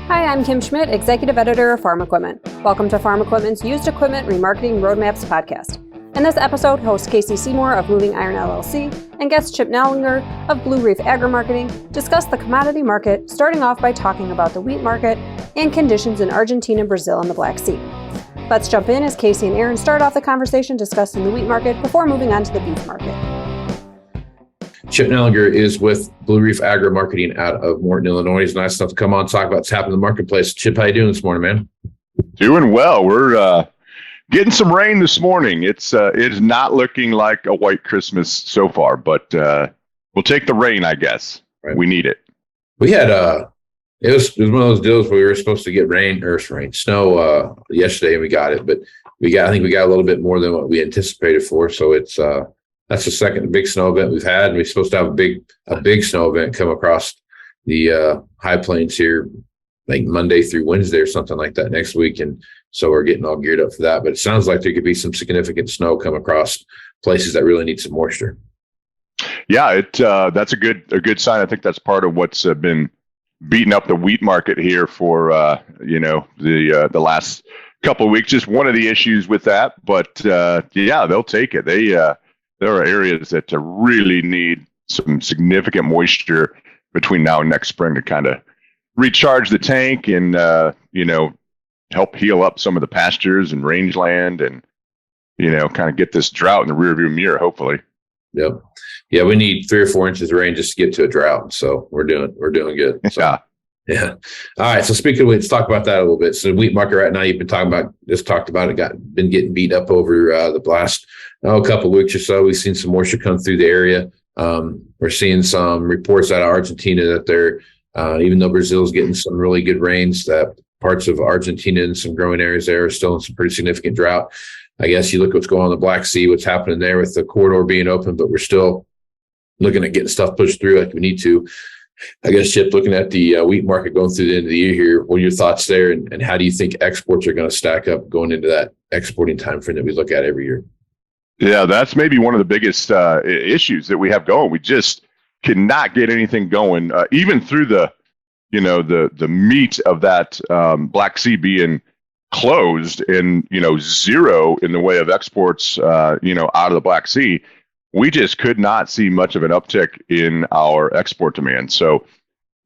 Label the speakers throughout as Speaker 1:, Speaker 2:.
Speaker 1: Hi, I'm Kim Schmidt, Executive Editor of Farm Equipment. Welcome to Farm Equipment's Used Equipment Remarketing Roadmaps podcast. In this episode, host Casey Seymour of Moving Iron LLC and guest Chip Nellinger of Reef Agri-Marketing discuss the commodity market, starting off by talking about the wheat market and conditions in Argentina, Brazil, and the Black Sea. Let's jump in as Casey and Aaron start off the conversation discussing the wheat market before moving on to the beef market.
Speaker 2: Chip Nellinger is with Reef Agri-Marketing out of Morton, Illinois. He's nice enough to come on and talk about what's happening in the marketplace. Chip, how you doing this morning, man?
Speaker 3: Doing well. We're getting some rain this morning. It's not looking like a white Christmas so far, but we'll take the rain, I guess. Right. We need it.
Speaker 2: We had it was one of those deals where we were supposed to get snow yesterday, and we got it, but I think we got a little bit more than what we anticipated for. So it's that's the second big snow event we've had, and we're supposed to have a big snow event come across the high plains here, like Monday through Wednesday or something like that next week. And so we're getting all geared up for that. But it sounds like there could be some significant snow come across places that really need some moisture.
Speaker 3: Yeah, that's a good sign. I think that's part of what's been beating up the wheat market here for the last couple of weeks. Just one of the issues with that, but yeah, they'll take it. There are areas that really need some significant moisture between now and next spring to kind of recharge the tank and help heal up some of the pastures and rangeland and kind of get this drought in the rearview mirror, hopefully.
Speaker 2: Yep. Yeah, we need 3 or 4 inches of rain just to get to a drought. So we're doing good. So, yeah. All right. So speaking of wheat, let's talk about that a little bit. So the wheat market right now, you've been talked about it, been getting beat up over the last couple of weeks or so. We've seen some moisture come through the area. We're seeing some reports out of Argentina that they're, even though Brazil's getting some really good rains, that parts of Argentina and some growing areas there are still in some pretty significant drought. I guess you look at what's going on in the Black Sea, what's happening there with the corridor being open, but we're still looking at getting stuff pushed through like we need to. I guess, Chip, looking at the wheat market going through the end of the year here, what are your thoughts there, and how do you think exports are going to stack up going into that exporting time frame that we look at every year?
Speaker 3: Yeah, that's maybe one of the biggest issues that we have going. We just cannot get anything going, even through the meat of that Black Sea being closed and zero in the way of exports out of the Black Sea. We just could not see much of an uptick in our export demand. So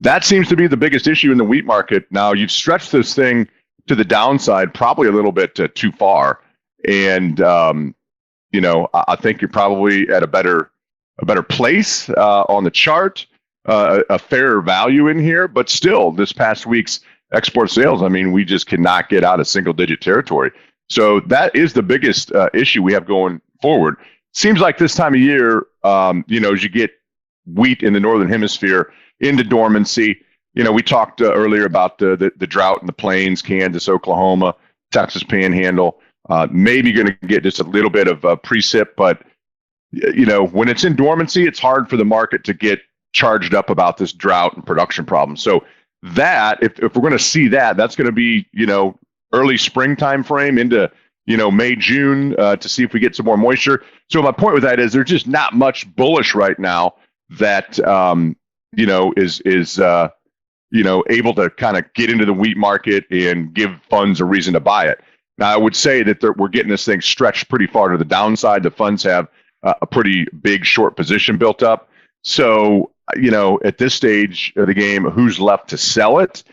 Speaker 3: that seems to be the biggest issue in the wheat market. Now, you've stretched this thing to the downside probably a little bit too far. And, I think you're probably at a better place on the chart, a fairer value in here. But still, this past week's export sales, we just cannot get out of single-digit territory. So that is the biggest issue we have going forward. Seems like this time of year, as you get wheat in the Northern Hemisphere into dormancy, we talked earlier about the drought in the plains, Kansas, Oklahoma, Texas Panhandle, maybe going to get just a little bit of precip, but, when it's in dormancy, it's hard for the market to get charged up about this drought and production problem. So that, if we're going to see that, that's going to be, early spring time frame into May, June, to see if we get some more moisture. So my point with that is there's just not much bullish right now that, is able to kind of get into the wheat market and give funds a reason to buy it. Now, I would say that we're getting this thing stretched pretty far to the downside. The funds have a pretty big short position built up. So, at this stage of the game, who's left to sell it?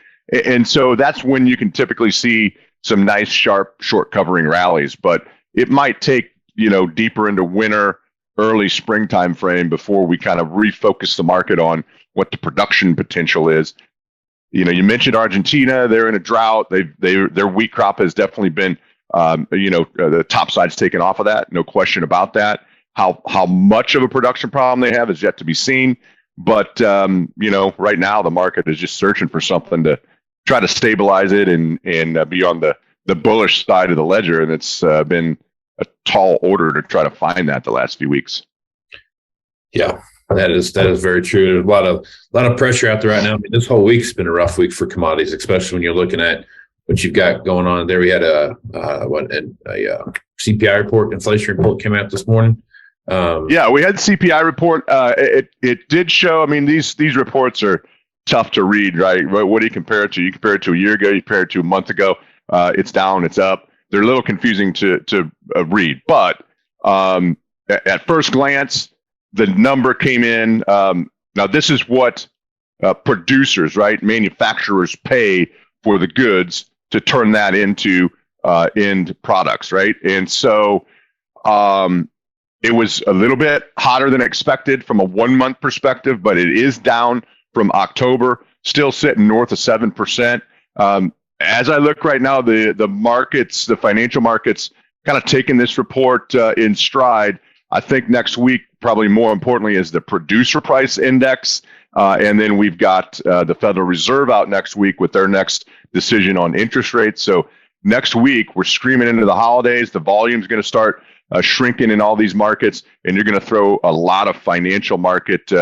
Speaker 3: And so that's when you can typically see some nice, sharp, short covering rallies, but it might take, deeper into winter, early springtime frame before we kind of refocus the market on what the production potential is. You mentioned Argentina; they're in a drought. Their wheat crop has definitely been, the top side's taken off of that. No question about that. How much of a production problem they have is yet to be seen. But right now the market is just searching for something to try to stabilize it and be on the bullish side of the ledger. And it's been a tall order to try to find that the last few weeks.
Speaker 2: Yeah, that is very true. There's a lot of pressure out there right now. This whole week's been a rough week for commodities, especially when you're looking at what you've got going on there. We had a CPI report, inflation report came out this morning.
Speaker 3: Yeah, we had the CPI report. It did show, these reports are tough to read, right? What do you compare it to? You compare it to a year ago, you compare it to a month ago. It's down, it's up. They're a little confusing to read, but at first glance, the number came in. Now, this is what producers, right, manufacturers pay for the goods to turn that into end products, right? And so it was a little bit hotter than expected from a 1 month perspective, but it is down from October, still sitting north of 7%. As I look right now, the markets, the financial markets, kind of taking this report in stride. I think next week, probably more importantly, is the producer price index. And then we've got the Federal Reserve out next week with their next decision on interest rates. So next week, we're screaming into the holidays. The volume's going to start shrinking in all these markets, and you're going to throw a lot of financial market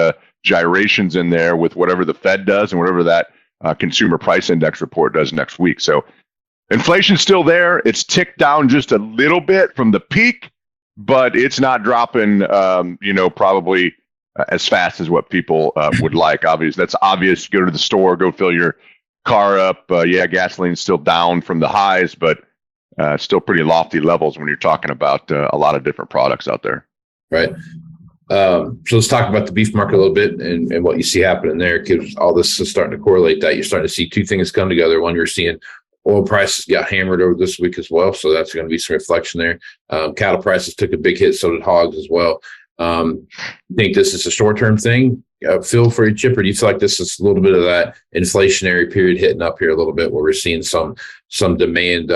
Speaker 3: gyrations in there with whatever the Fed does and whatever that consumer price index report does next week. So inflation's still there. It's ticked down just a little bit from the peak, but it's not dropping, probably as fast as what people would like. Obviously, that's obvious. You go to the store, go fill your car up. Gasoline's still down from the highs, but still pretty lofty levels when you're talking about a lot of different products out there.
Speaker 2: Right. So let's talk about the beef market a little bit and what you see happening there, because all this is starting to correlate that. You're starting to see two things come together. One, you're seeing oil prices got hammered over this week as well, so that's going to be some reflection there. Cattle prices took a big hit, so did hogs as well. Think this is a short-term thing? Feel for your chip, or do you feel like this is a little bit of that inflationary period hitting up here a little bit, where we're seeing some demand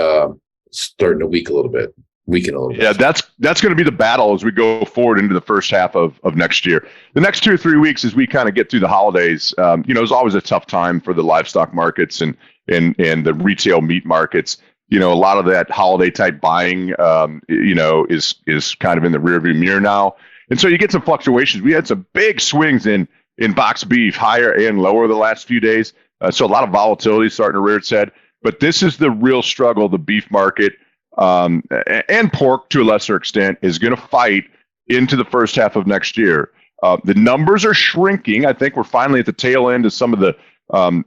Speaker 2: starting to weaken a little bit? Yeah,
Speaker 3: that's going to be the battle as we go forward into the first half of next year. The next 2 or 3 weeks, as we kind of get through the holidays, it's always a tough time for the livestock markets and the retail meat markets. A lot of that holiday type buying, is kind of in the rearview mirror now. And so you get some fluctuations. We had some big swings in box beef, higher and lower the last few days. So a lot of volatility starting to rear its head. But this is the real struggle. The beef market and pork, to a lesser extent, is going to fight into the first half of next year. The numbers are shrinking. I think we're finally at the tail end of some of the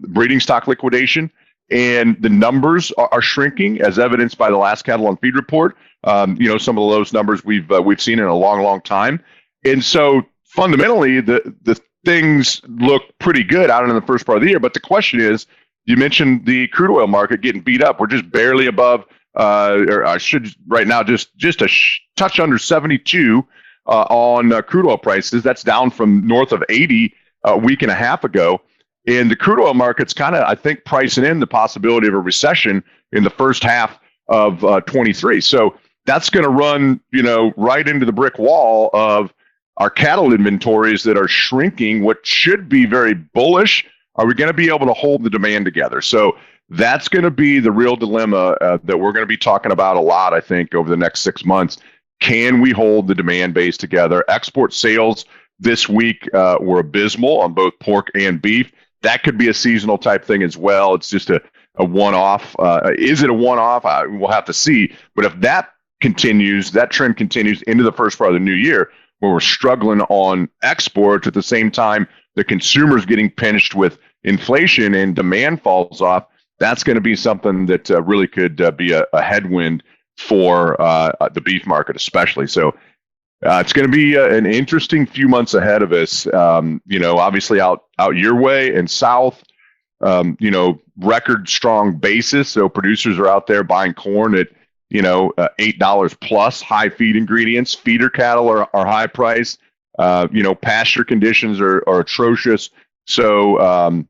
Speaker 3: breeding stock liquidation, and the numbers are shrinking, as evidenced by the last cattle on feed report. Some of the lowest numbers we've seen in a long, long time. And so fundamentally, the things look pretty good out in the first part of the year. But the question is, you mentioned the crude oil market getting beat up. We're just barely above, or I should right now just a touch under 72 on crude oil prices. That's down from north of 80 a week and a half ago. And the crude oil market's kind of, I think, pricing in the possibility of a recession in the first half of 23. So that's going to run, right into the brick wall of our cattle inventories that are shrinking, what should be very bullish. Are we going to be able to hold the demand together? So that's going to be the real dilemma that we're going to be talking about a lot, I think, over the next 6 months. Can we hold the demand base together? Export sales this week were abysmal on both pork and beef. That could be a seasonal type thing as well. It's just a one-off. Is it a one-off? We'll have to see. But if that trend continues into the first part of the new year, where we're struggling on exports at the same time the consumer's getting pinched with inflation and demand falls off, that's going to be something that really could be a headwind for the beef market, especially. So it's going to be an interesting few months ahead of us. Obviously out your way and south, record strong basis. So producers are out there buying corn at $8 plus, high feed ingredients. Feeder cattle are high priced. Pasture conditions are atrocious. So,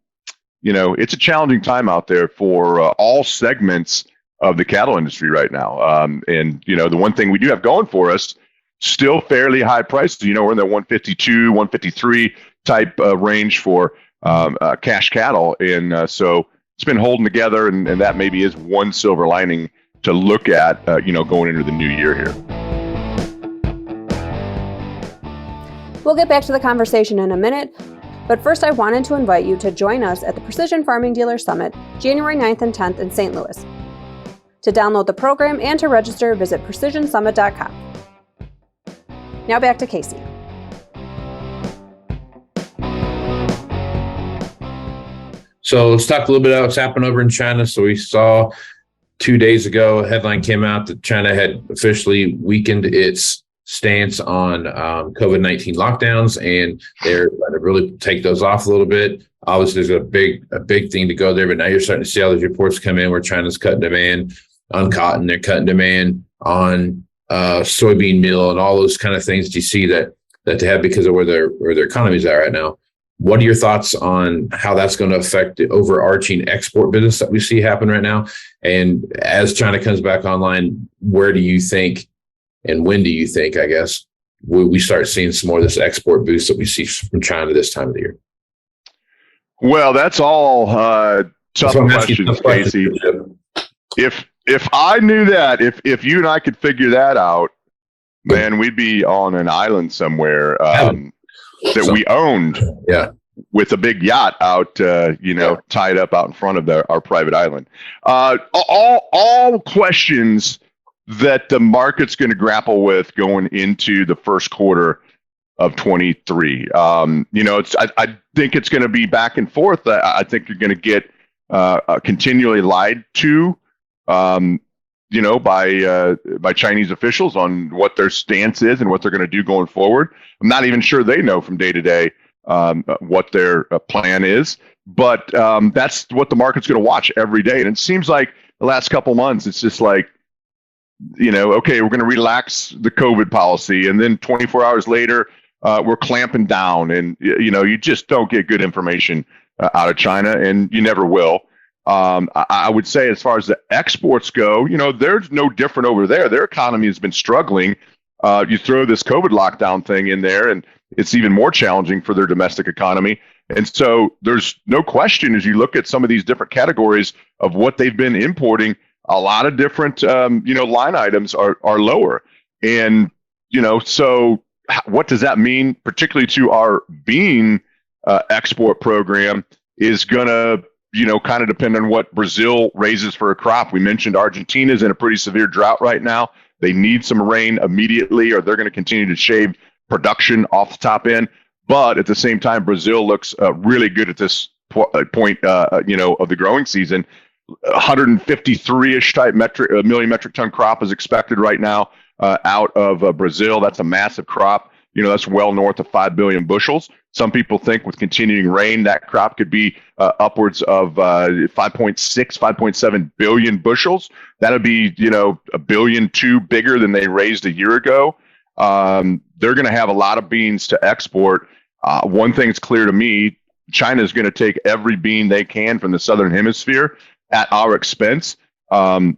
Speaker 3: it's a challenging time out there for all segments of the cattle industry right now. And the one thing we do have going for us, still fairly high prices. We're in the 152, 153 type range for cash cattle. And so it's been holding together, and that maybe is one silver lining to look at, going into the new year here.
Speaker 1: We'll get back to the conversation in a minute, but first I wanted to invite you to join us at the Precision Farming Dealer Summit, January 9th and 10th in St. Louis. To download the program and to register, visit precisionsummit.com. Now back to Casey.
Speaker 2: So let's talk a little bit about what's happened over in China. So we saw 2 days ago, a headline came out that China had officially weakened its stance on COVID-19 lockdowns, and they're going to really take those off a little bit. Obviously, there's a big thing to go there, but now you're starting to see all these reports come in where China's cutting demand on cotton, they're cutting demand on soybean meal, and all those kind of things that you see that they have because of where their economies are right now. What are your thoughts on how that's going to affect the overarching export business that we see happen right now? And as China comes back online, where do you think, and when do you think, I guess, will we start seeing some more of this export boost that we see from China this time of the year?
Speaker 3: Well, that's all tough questions, Casey. If I knew that, if you and I could figure that out, man, we'd be on an island somewhere that we owned, with a big yacht out, tied up out in front of our private island. All questions that the market's going to grapple with going into the first quarter of 23. I think it's going to be back and forth. I think you're going to get continually lied to, by Chinese officials on what their stance is and what they're going to do going forward. I'm not even sure they know from day to day what their plan is, but that's what the market's going to watch every day. And it seems like the last couple months, it's just like, okay, we're going to relax the COVID policy, and then 24 hours later, we're clamping down, and you just don't get good information out of China, and you never will. I would say as far as the exports go, there's no different over there. Their economy has been struggling. You throw this COVID lockdown thing in there, and it's even more challenging for their domestic economy. And so there's no question, as you look at some of these different categories of what they've been importing, a lot of different, line items are lower. And, so what does that mean, particularly to our bean export program, is going to, kind of depend on what Brazil raises for a crop. We mentioned Argentina is in a pretty severe drought right now. They need some rain immediately, or they're going to continue to shave production off the top end. But at the same time, Brazil looks really good at this point, of the growing season. 153-ish type million metric ton crop is expected right now out of Brazil. That's a massive crop. That's well north of 5 billion bushels. Some people think with continuing rain, that crop could be upwards of 5.6, 5.7 billion bushels. That would be, $1.2 billion bigger than they raised a year ago. They're going to have a lot of beans to export. One thing that's clear to me, China is going to take every bean they can from the Southern Hemisphere at our expense. The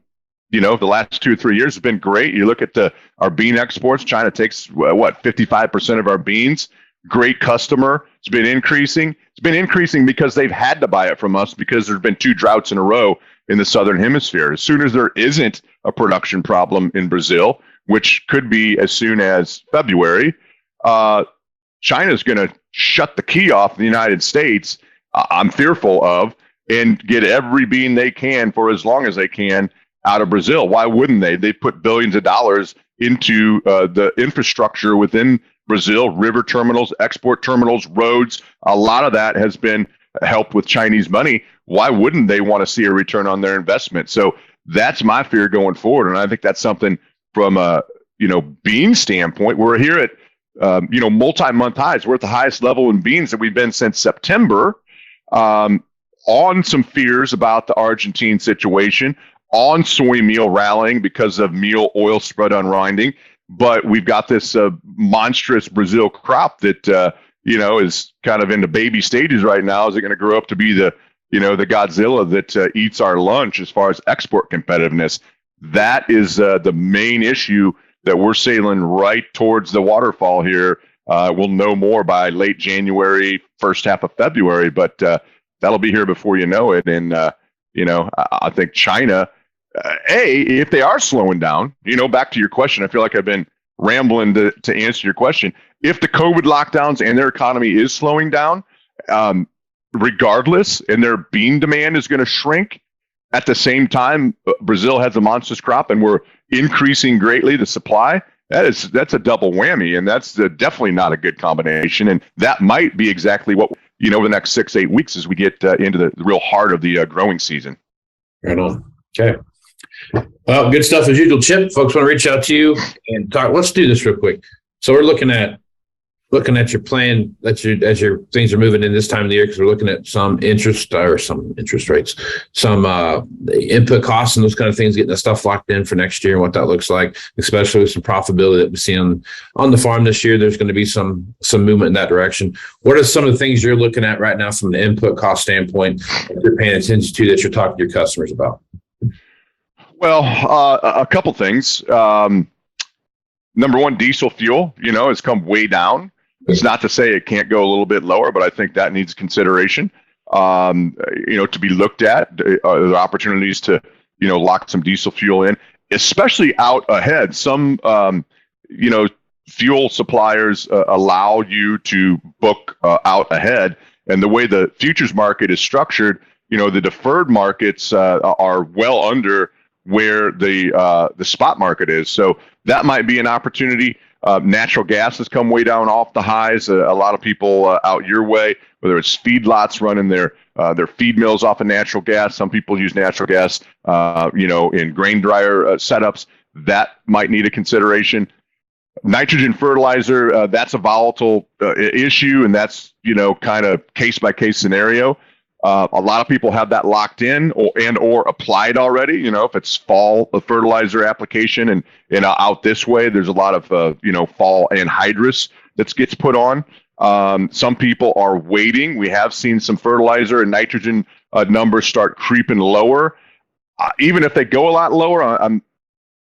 Speaker 3: last 2 or 3 years have been great. You look at our bean exports, China takes 55% of our beans. Great customer. It's been increasing. It's been increasing because they've had to buy it from us because there's been 2 droughts in a row in the Southern Hemisphere. As soon as there isn't a production problem in Brazil, which could be as soon as February, China's going to shut the key off the United States, I'm fearful of, and get every bean they can for as long as they can out of Brazil. Why wouldn't they? They put billions of dollars into the infrastructure within Brazil, river terminals, export terminals, roads. A lot of that has been helped with Chinese money. Why wouldn't they want to see a return on their investment? So that's my fear going forward. And I think that's something from a, bean standpoint. We're here at, multi-month highs. We're at the highest level in beans that we've been since September, on some fears about the Argentine situation, on soy meal rallying because of meal oil spread unwinding. But we've got this monstrous Brazil crop that, is kind of in the baby stages right now. Is it going to grow up to be the Godzilla that eats our lunch as far as export competitiveness? That is the main issue that we're sailing right towards the waterfall here. We'll know more by late January, first half of February, but that'll be here before you know it. And, I think China, if they are slowing down, back to your question, I feel like I've been rambling to answer your question. If the COVID lockdowns and their economy is slowing down, regardless, and their bean demand is going to shrink, at the same time, Brazil has a monstrous crop and we're increasing greatly the supply. That's a double whammy, and that's definitely not a good combination. And that might be exactly what over the next 6-8 weeks as we get into the real heart of the growing season.
Speaker 2: Right on. Okay. Well, good stuff as usual, Chip. Folks want to reach out to you and talk. Let's do this real quick. So we're looking at your plan as your things are moving in this time of the year, because we're looking at some interest rates, some input costs and those kind of things, getting the stuff locked in for next year and what that looks like, especially with some profitability that we see on the farm this year. There's going to be some movement in that direction. What are some of the things you're looking at right now from an input cost standpoint that you're paying attention to, that you're talking to your customers about?
Speaker 3: Well, a couple things. Number one, diesel fuel, has come way down. It's not to say it can't go a little bit lower, but I think that needs consideration, to be looked at. There are opportunities to, lock some diesel fuel in, especially out ahead. Some, fuel suppliers allow you to book out ahead. And the way the futures market is structured, the deferred markets are well under where the spot market is. So that might be an opportunity. Natural gas has come way down off the highs. A lot of people out your way, whether it's feedlots running their feed mills off of natural gas. Some people use natural gas, in grain dryer setups. That might need a consideration. Nitrogen fertilizer, that's a volatile issue, and that's kind of case by case scenario. A lot of people have that locked in or applied already. If it's fall fertilizer application and out this way, there's a lot of fall anhydrous that gets put on. Some people are waiting. We have seen some fertilizer and nitrogen numbers start creeping lower. Even if they go a lot lower,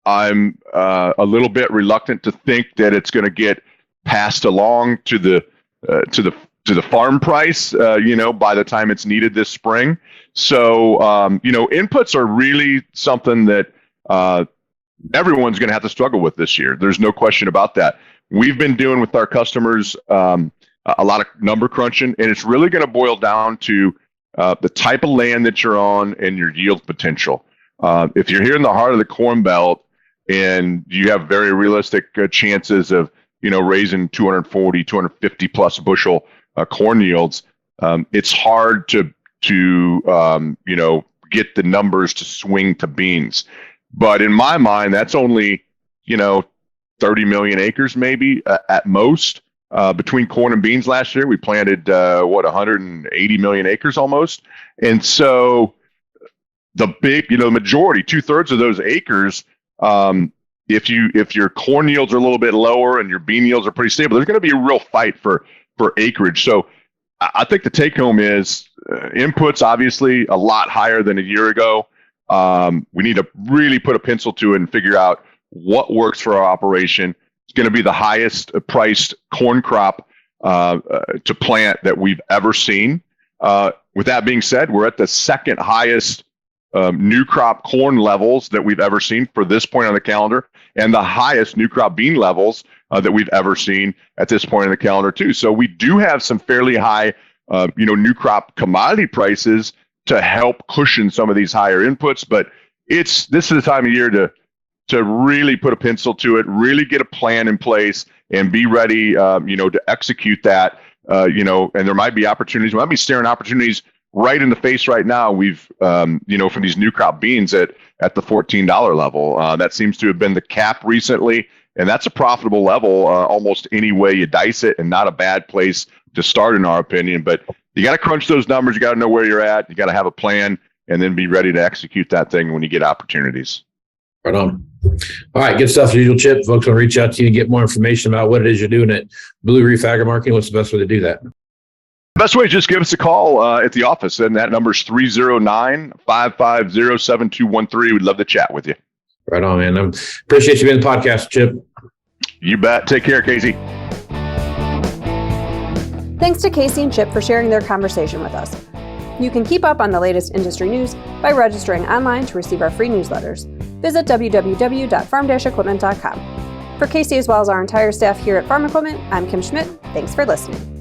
Speaker 3: I'm a little bit reluctant to think that it's going to get passed along to the farm price, by the time it's needed this spring. So, inputs are really something that everyone's going to have to struggle with this year. There's no question about that. We've been doing with our customers a lot of number crunching, and it's really going to boil down to the type of land that you're on and your yield potential. If you're here in the heart of the Corn Belt and you have very realistic chances of, raising 240, 250 plus bushel corn yields, it's hard to get the numbers to swing to beans. But in my mind, that's only 30 million acres maybe at most. Between corn and beans last year, we planted 180 million acres almost. And so the big, majority, 2/3 of those acres, if your corn yields are a little bit lower and your bean yields are pretty stable, there's going to be a real fight for acreage. So I think the take home is inputs obviously a lot higher than a year ago. We need to really put a pencil to it and figure out what works for our operation. It's going to be the highest priced corn crop to plant that we've ever seen. With that being said, we're at the second highest new crop corn levels that we've ever seen for this point on the calendar, and the highest new crop bean levels that we've ever seen at this point in the calendar too. So we do have some fairly high, new crop commodity prices to help cushion some of these higher inputs. But this is the time of year to really put a pencil to it, really get a plan in place, and be ready, to execute that. And there might be opportunities. We might be staring opportunities right in the face right now. We've, from these new crop beans at the $14 level. That seems to have been the cap recently, and that's a profitable level almost any way you dice it, and not a bad place to start in our opinion. But you got to crunch those numbers. You got to know where you're at. You got to have a plan, and then be ready to execute that thing when you get opportunities.
Speaker 2: Right on. All right, good stuff as usual, Chip. Folks want to reach out to you and get more information about what it is you're doing at Blue Reef Agri-Marketing. What's the best way to do that?
Speaker 3: Best way is just give us a call at the office, and that number is 309-550-7213. We'd love to chat with you.
Speaker 2: Right on, man. I appreciate you being on the podcast, Chip.
Speaker 3: You bet. Take care, Casey.
Speaker 1: Thanks to Casey and Chip for sharing their conversation with us. You can keep up on the latest industry news by registering online to receive our free newsletters. Visit www.farm-equipment.com. For Casey as well as our entire staff here at Farm Equipment, I'm Kim Schmidt. Thanks for listening.